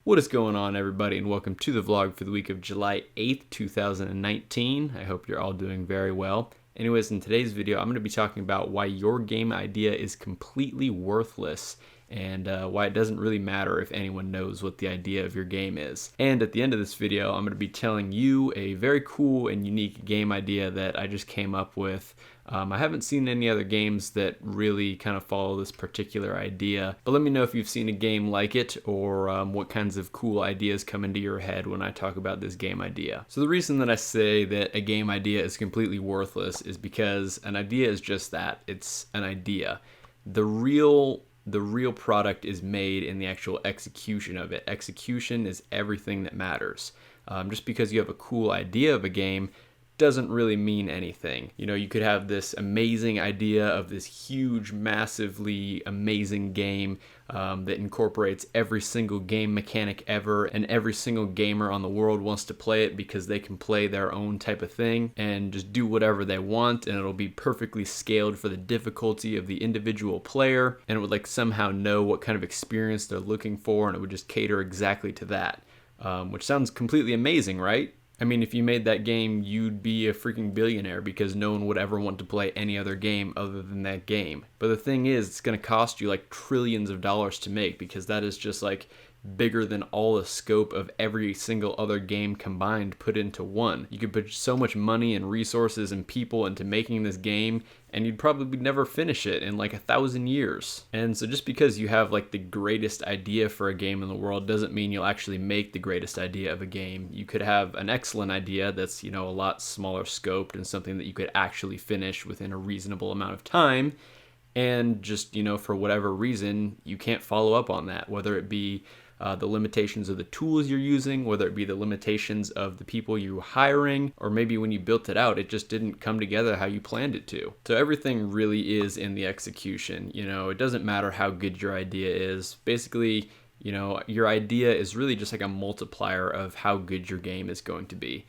What is going on, everybody, and welcome to the vlog for the week of July 8th, 2019. I hope you're all doing very well. Anyways, in today's video, I'm going to be talking about why your game idea is completely worthless and why it doesn't really matter if anyone knows what the idea of your game is. And at the end of this video, I'm going to be telling you a very cool and unique game idea that I just came up with. I haven't seen any other games that really kind of follow this particular idea, but let me know if you've seen a game like it or what kinds of cool ideas come into your head when I talk about this game idea. So the reason that I say that a game idea is completely worthless is because an idea is just that. It's an idea. The real product is made in the actual execution of it. Execution is everything that matters. Just because you have a cool idea of a game doesn't really mean anything. You know, you could have this amazing idea of this huge, massively amazing game that incorporates every single game mechanic ever, and every single gamer on the world wants to play it because they can play their own type of thing and just do whatever they want, and it'll be perfectly scaled for the difficulty of the individual player, and it would like somehow know what kind of experience they're looking for, and it would just cater exactly to that, which sounds completely amazing, right? I mean, if you made that game, you'd be a freaking billionaire because no one would ever want to play any other game other than that game. But the thing is, it's going to cost you like trillions of dollars to make because that is just like bigger than all the scope of every single other game combined put into one. You could put so much money and resources and people into making this game, and you'd probably never finish it in like 1,000 years. And so just because you have like the greatest idea for a game in the world doesn't mean you'll actually make the greatest idea of a game. You could have an excellent idea that's, you know, a lot smaller scoped and something that you could actually finish within a reasonable amount of time, and just, you know, for whatever reason, you can't follow up on that, whether it be the limitations of the tools you're using, whether it be the limitations of the people you're hiring, or maybe when you built it out, it just didn't come together how you planned it to. So everything really is in the execution. You know, it doesn't matter how good your idea is. Basically, you know, your idea is really just like a multiplier of how good your game is going to be.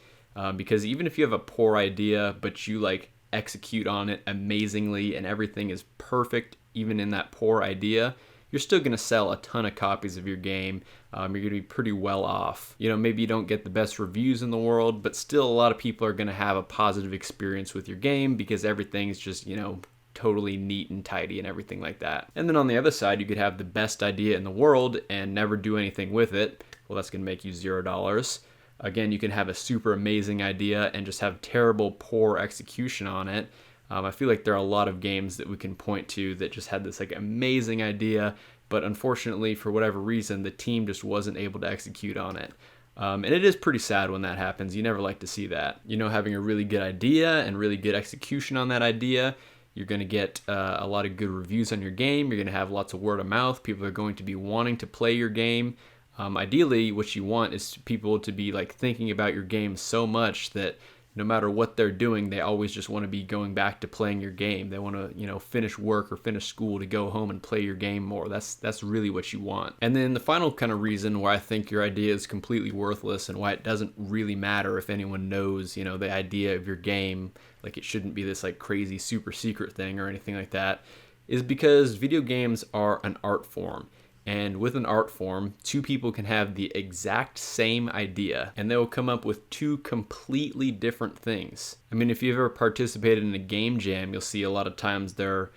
Because even if you have a poor idea, but you like execute on it amazingly and everything is perfect, even in that poor idea, you're still going to sell a ton of copies of your game. You're going to be pretty well off. You know, maybe you don't get the best reviews in the world, but still a lot of people are going to have a positive experience with your game because everything's just, you know, totally neat and tidy and everything like that. And then on the other side, you could have the best idea in the world and never do anything with it. Well, that's going to make you $0. Again, you can have a super amazing idea and just have terrible, poor execution on it. I feel like there are a lot of games that we can point to that just had this like amazing idea, but unfortunately for whatever reason, the team just wasn't able to execute on it. And it is pretty sad when that happens. You never like to see that. You know, having a really good idea and really good execution on that idea, you're going to get a lot of good reviews on your game. You're going to have lots of word of mouth. People are going to be wanting to play your game. Ideally, what you want is people to be like thinking about your game so much that no matter what they're doing, they always just want to be going back to playing your game. They want to, you know, finish work or finish school to go home and play your game more. That's really what you want. And then the final kind of reason why I think your idea is completely worthless and why it doesn't really matter if anyone knows, you know, the idea of your game, like it shouldn't be this like crazy super secret thing or anything like that, is because video games are an art form. And with an art form, two people can have the exact same idea and they will come up with two completely different things. I mean, if you've ever participated in a game jam, you'll see a lot of times they're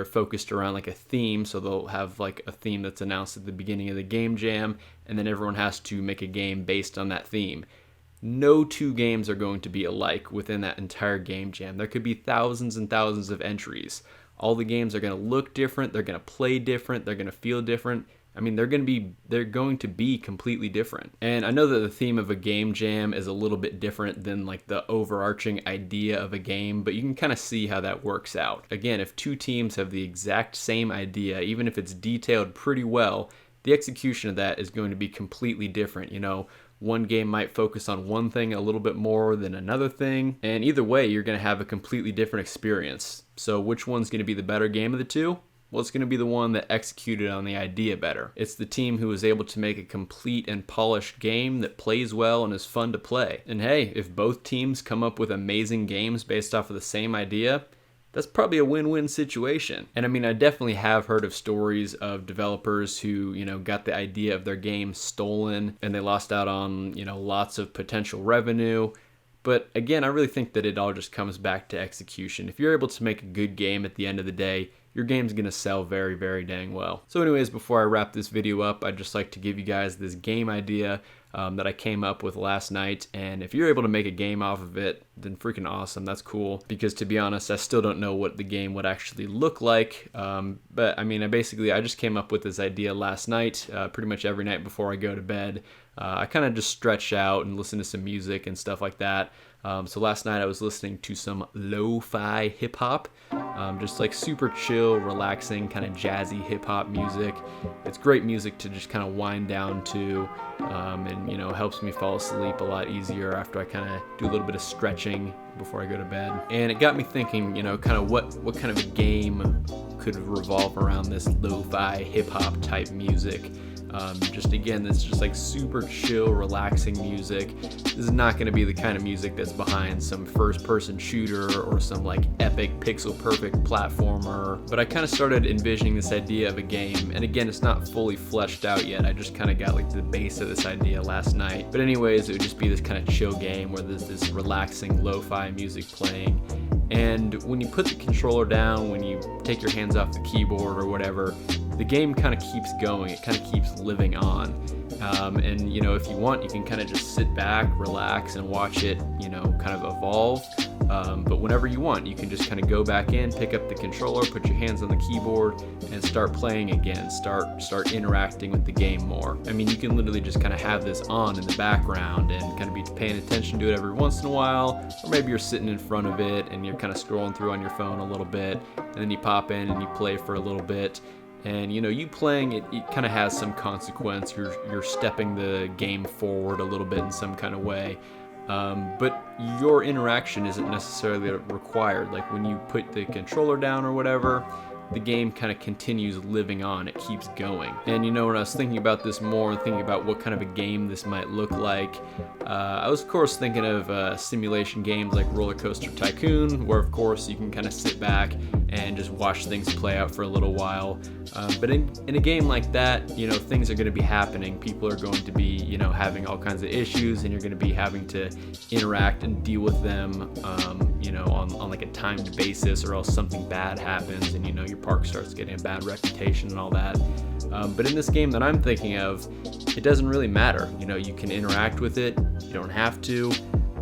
focused around like a theme. So they'll have like a theme that's announced at the beginning of the game jam, and then everyone has to make a game based on that theme. No two games are going to be alike within that entire game jam. There could be thousands and thousands of entries. All the games are going to look different, they're going to play different, they're going to feel different. I mean, they're going to be completely different. And I know that the theme of a game jam is a little bit different than like the overarching idea of a game, but you can kind of see how that works out. Again, if two teams have the exact same idea, even if it's detailed pretty well, the execution of that is going to be completely different. You know, one game might focus on one thing a little bit more than another thing, and either way, you're going to have a completely different experience. So which one's going to be the better game of the two? Well, it's going to be the one that executed on the idea better. It's the team who was able to make a complete and polished game that plays well and is fun to play. And hey, if both teams come up with amazing games based off of the same idea, that's probably a win-win situation. And I mean, I definitely have heard of stories of developers who, got the idea of their game stolen and they lost out on, lots of potential revenue. But again, I really think that it all just comes back to execution. If you're able to make a good game at the end of the day, your game's gonna sell very, very dang well. So anyways, before I wrap this video up, I'd just like to give you guys this game idea that I came up with last night. And if you're able to make a game off of it, then freaking awesome, that's cool. Because to be honest, I still don't know what the game would actually look like. But I mean, I just came up with this idea last night, pretty much every night before I go to bed. I kind of just stretch out and listen to some music and stuff like that. So last night I was listening to some lo-fi hip-hop, just like super chill, relaxing, kind of jazzy hip-hop music. It's great music to just kind of wind down to, and helps me fall asleep a lot easier after I kind of do a little bit of stretching before I go to bed. And it got me thinking, kind of what kind of a game could revolve around this lo-fi hip-hop type music. It's just like super chill, relaxing music. This is not going to be the kind of music that's behind some first-person shooter or some like epic pixel-perfect platformer. But I kind of started envisioning this idea of a game, and again, it's not fully fleshed out yet. I just kind of got like the base of this idea last night. But anyways, it would just be this kind of chill game where there's this relaxing lo-fi music playing. And when you put the controller down, when you take your hands off the keyboard or whatever, the game kind of keeps going. It kind of keeps living on. And if you want, you can kind of just sit back, relax, and watch it, kind of evolve. But whenever you want, you can just kind of go back in, pick up the controller, put your hands on the keyboard, and start playing again. Start interacting with the game more. I mean, you can literally just kind of have this on in the background and kind of be paying attention to it every once in a while. Or maybe you're sitting in front of it and you're kind of scrolling through on your phone a little bit, and then you pop in and you play for a little bit. And you playing it kind of has some consequence. You're stepping the game forward a little bit in some kind of way. But your interaction isn't necessarily required. Like when you put the controller down or whatever, the game kind of continues living on. It keeps going. And when I was thinking about this more and thinking about what kind of a game this might look like, I was of course thinking of simulation games like Roller Coaster Tycoon, where of course you can kind of sit back and just watch things play out for a little while. But in a game like that, things are going to be happening. People are going to be, having all kinds of issues, and you're going to be having to interact and deal with them, on like a timed basis, or else something bad happens and, your park starts getting a bad reputation and all that. But in this game that I'm thinking of, it doesn't really matter. You can interact with it. You don't have to.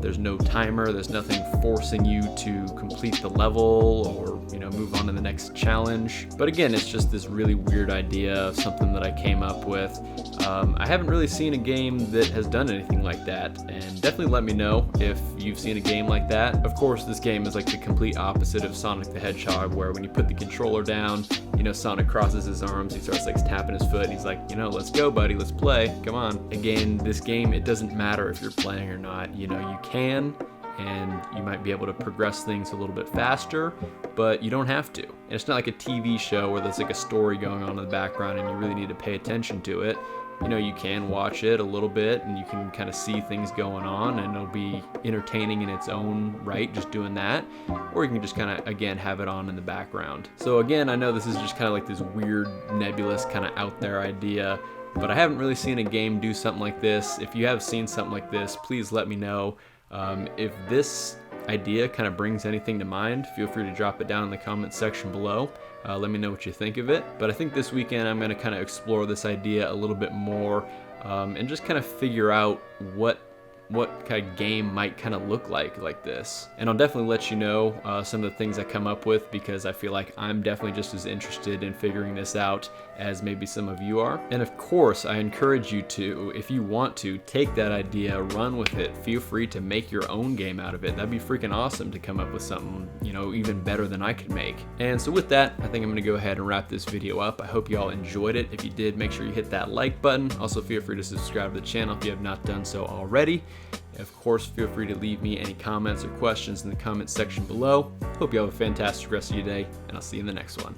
There's no timer. There's nothing forcing you to complete the level or, move on to the next challenge. But again, it's just this really weird idea of something that I came up with. I haven't really seen a game that has done anything like that, and definitely let me know if you've seen a game like that. Of course, this game is like the complete opposite of Sonic the Hedgehog, where when you put the controller down, Sonic crosses his arms, he starts like tapping his foot, and he's like, let's go, buddy, let's play, come on. Again, this game, it doesn't matter if you're playing or not. You can, and you might be able to progress things a little bit faster, but you don't have to. And it's not like a TV show where there's like a story going on in the background and you really need to pay attention to it. You can watch it a little bit and you can kind of see things going on, and it'll be entertaining in its own right just doing that. Or you can just kind of, again, have it on in the background. So again, I know this is just kind of like this weird, nebulous, kind of out there idea, but I haven't really seen a game do something like this. If you have seen something like this, please let me know. If this idea kind of brings anything to mind, feel free to drop it down in the comments section below. Let me know what you think of it. But I think this weekend I'm going to kind of explore this idea a little bit more, and just kind of figure out what kind of game might kind of look like this. And I'll definitely let you know some of the things I come up with, because I feel like I'm definitely just as interested in figuring this out as maybe some of you are. And of course, I encourage you to, if you want to, take that idea, run with it. Feel free to make your own game out of it. That'd be freaking awesome to come up with something, even better than I could make. And so with that, I think I'm gonna go ahead and wrap this video up. I hope you all enjoyed it. If you did, make sure you hit that like button. Also, feel free to subscribe to the channel if you have not done so already. Of course, feel free to leave me any comments or questions in the comments section below. Hope you have a fantastic rest of your day, and I'll see you in the next one.